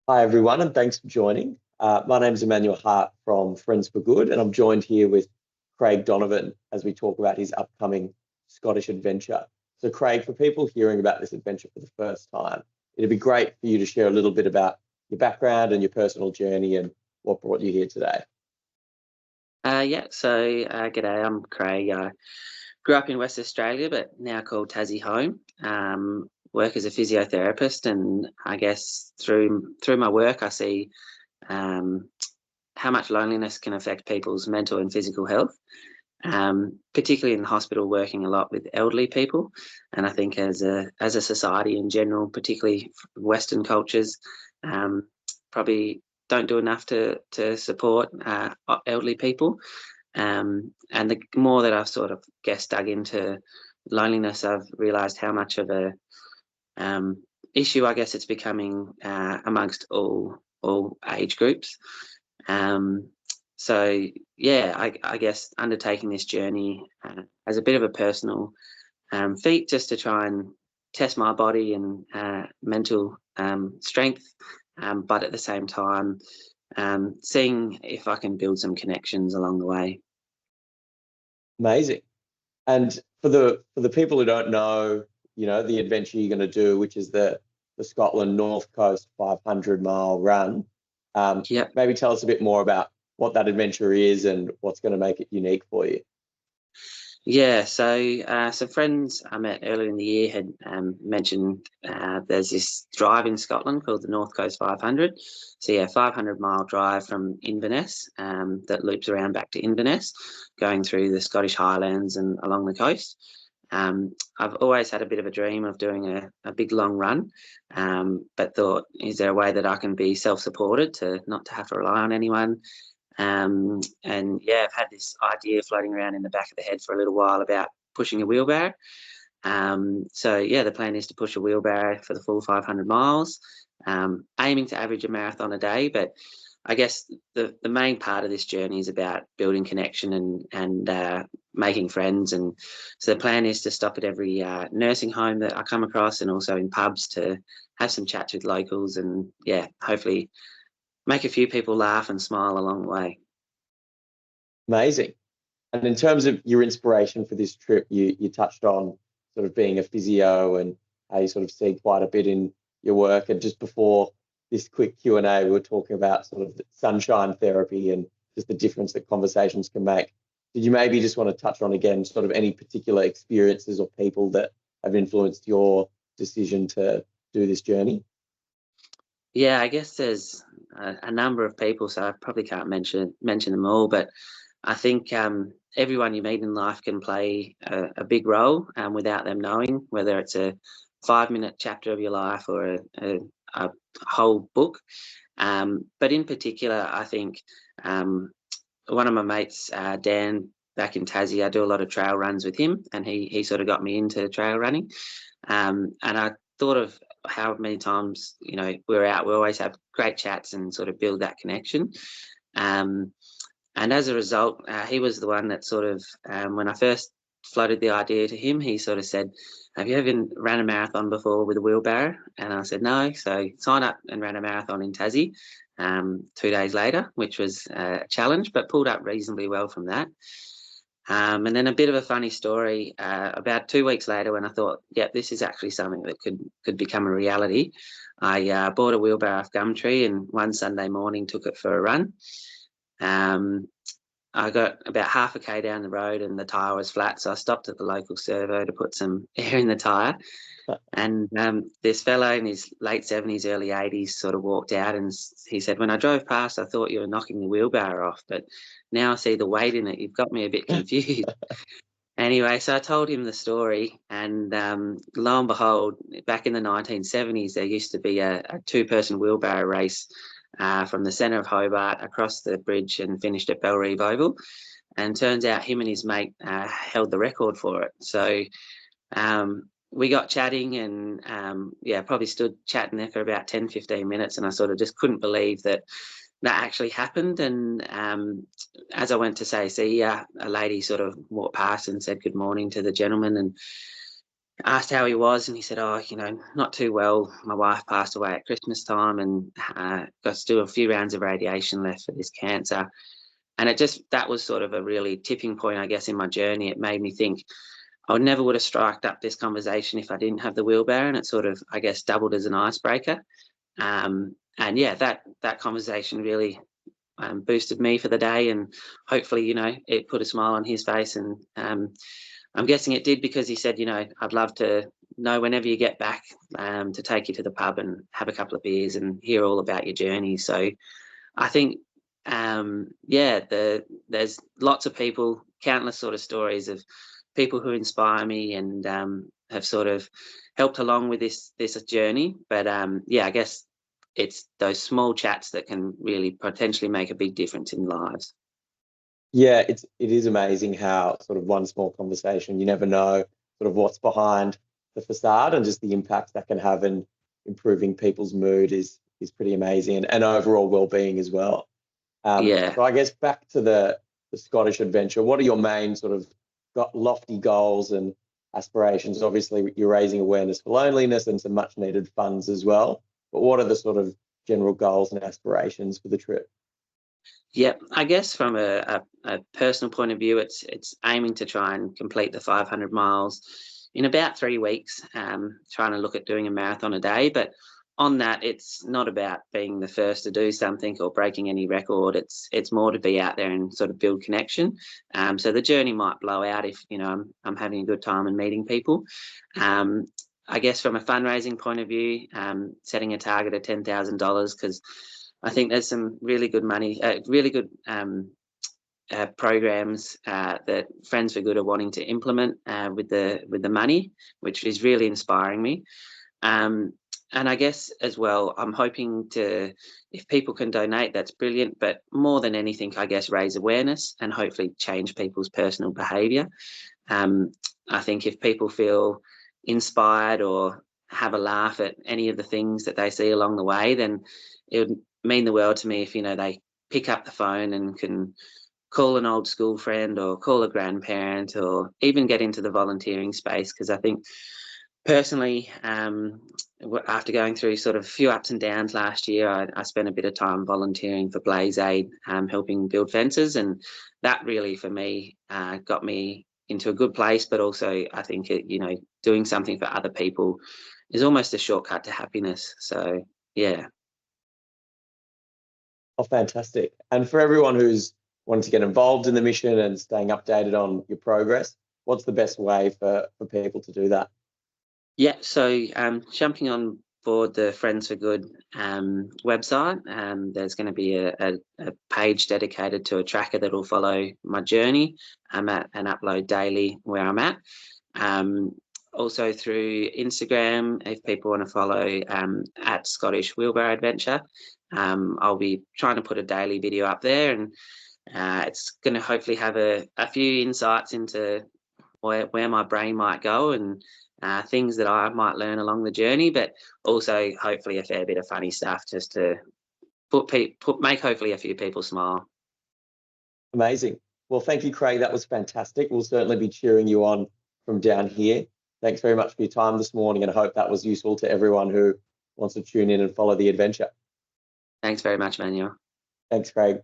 Hi, everyone, and thanks for joining. My name's Emmanuel Hart from Friends for Good, and I'm joined here with Craig Donovan as we talk about his upcoming Scottish adventure. So, Craig, for people hearing about this adventure for the first time, it'd be great for you to share a little bit about your background and your personal journey and what brought you here today. G'day, I'm Craig. I grew up in West Australia, but now called Tassie home. Work as a physiotherapist, and I guess through my work, I see um, how much loneliness can affect people's mental and physical health. Particularly in the hospital, working a lot with elderly people, and I think as a society in general, particularly Western cultures, um, probably don't do enough to support elderly people. And the more that I've sort of guess dug into loneliness, I've realised how much of a um, issue I guess it's becoming amongst all age groups. Um, I guess undertaking this journey as a bit of a personal feat, just to try and test my body and mental strength, but at the same time, seeing if I can build some connections along the way. Amazing. And for the people who don't know, the adventure you're going to do, which is the Scotland North Coast 500-mile run. Yep. Maybe tell us a bit more about what that adventure is and what's going to make it unique for you. Some friends I met earlier in the year had mentioned there's this drive in Scotland called the North Coast 500. 500-mile drive from Inverness that loops around back to Inverness, going through the Scottish Highlands and along the coast. I've always had a bit of a dream of doing a big long run, but thought, is there a way that I can be self-supported to not to have to rely on anyone? I've had this idea floating around in the back of the head for a little while about pushing a wheelbarrow. The plan is to push a wheelbarrow for the full 500 miles, aiming to average a marathon a day. But I guess the main part of this journey is about building connection and making friends. And so the plan is to stop at every nursing home that I come across, and also in pubs to have some chats with locals, and hopefully make a few people laugh and smile along the way. Amazing. And in terms of your inspiration for this trip, you touched on sort of being a physio and how you sort of see quite a bit in your work. And just before this quick Q&A, we were talking about sort of the sunshine therapy and just the difference that conversations can make. Did you maybe just want to touch on again sort of any particular experiences or people that have influenced your decision to do this journey? Yeah, I guess there's a number of people, so I probably can't mention them all, but I think everyone you meet in life can play a big role without them knowing, whether it's a 5-minute chapter of your life or a whole book. But in particular, I think one of my mates, Dan, back in Tassie, I do a lot of trail runs with him, and he sort of got me into trail running. And I thought of how many times, we're out, we always have great chats and sort of build that connection. Um, and as a result, he was the one that sort of, when I first floated the idea to him, he sort of said, "Have you ever ran a marathon before with a wheelbarrow?" And I said, "No." So signed up and ran a marathon in Tassie 2 days later, which was a challenge, but pulled up reasonably well from that. And then a bit of a funny story. About 2 weeks later, when I thought, "Yep, this is actually something that could become a reality," I bought a wheelbarrow off Gumtree, and one Sunday morning took it for a run. Um, I got about half a k down the road, and the tyre was flat, so I stopped at the local servo to put some air in the tyre. And this fellow in his late 70s, early 80s sort of walked out, and he said, "When I drove past, I thought you were knocking the wheelbarrow off, but now I see the weight in it. You've got me a bit confused." Anyway, so I told him the story, and lo and behold, back in the 1970s, there used to be a two-person wheelbarrow race from the centre of Hobart across the bridge and finished at Bellerive Oval. And turns out him and his mate held the record for it. So we got chatting, and probably stood chatting there for about 10, 15 minutes, and I sort of just couldn't believe that actually happened. And as I went to say see ya, a lady sort of walked past and said good morning to the gentleman, and asked how he was, and he said, "Oh, not too well. My wife passed away at Christmas time, and got to do a few rounds of radiation left for this cancer." And that was sort of a really tipping point, I guess, in my journey. It made me think I never would have striked up this conversation if I didn't have the wheelbarrow, and it sort of, I guess, doubled as an icebreaker. And yeah, that conversation really boosted me for the day, and hopefully, it put a smile on his face. And I'm guessing it did, because he said, "I'd love to know whenever you get back, to take you to the pub and have a couple of beers and hear all about your journey." So I think, yeah, there's lots of people, countless sort of stories of people who inspire me, and have sort of helped along with this journey. But yeah, I guess it's those small chats that can really potentially make a big difference in lives. Yeah, it is amazing how sort of one small conversation, you never know sort of what's behind the facade, and just the impact that can have in improving people's mood is pretty amazing, and overall well-being as well. Yeah. So I guess back to the Scottish adventure, what are your main sort of lofty goals and aspirations? Obviously, you're raising awareness for loneliness and some much needed funds as well. But what are the sort of general goals and aspirations for the trip? Yeah, I guess from a personal point of view, it's aiming to try and complete the 500 miles in about 3 weeks. Trying to look at doing a marathon a day, but on that, it's not about being the first to do something or breaking any record. It's more to be out there and sort of build connection. So the journey might blow out if I'm having a good time and meeting people. Um, I guess from a fundraising point of view, setting a target of $10,000, because I think there's some really good money, really good programs that Friends for Good are wanting to implement with the money, which is really inspiring me. Um, and I guess as well, I'm hoping to, if people can donate, that's brilliant. But more than anything, I guess raise awareness and hopefully change people's personal behaviour. Um, I think if people feel inspired or have a laugh at any of the things that they see along the way, then it would mean the world to me if they pick up the phone and can call an old school friend or call a grandparent, or even get into the volunteering space. Because I think personally, after going through sort of a few ups and downs last year, I spent a bit of time volunteering for Blaze Aid, helping build fences, and that really for me got me into a good place. But also, I think doing something for other people is almost a shortcut to happiness. So yeah. Oh, fantastic. And for everyone who's wanting to get involved in the mission and staying updated on your progress, what's the best way for people to do that? Yeah, so jumping on board the Friends for Good website, there's going to be a page dedicated to a tracker that will follow my journey. I'm at and upload daily where I'm at. Um, Also through Instagram, if people want to follow at Scottish Wheelbarrow Adventure, I'll be trying to put a daily video up there, and it's going to hopefully have a few insights into where my brain might go, and things that I might learn along the journey, but also hopefully a fair bit of funny stuff, just to make hopefully a few people smile. Amazing. Well, thank you, Craig. That was fantastic. We'll certainly be cheering you on from down here. Thanks very much for your time this morning, and I hope that was useful to everyone who wants to tune in and follow the adventure. Thanks very much, Manuel. Thanks, Craig.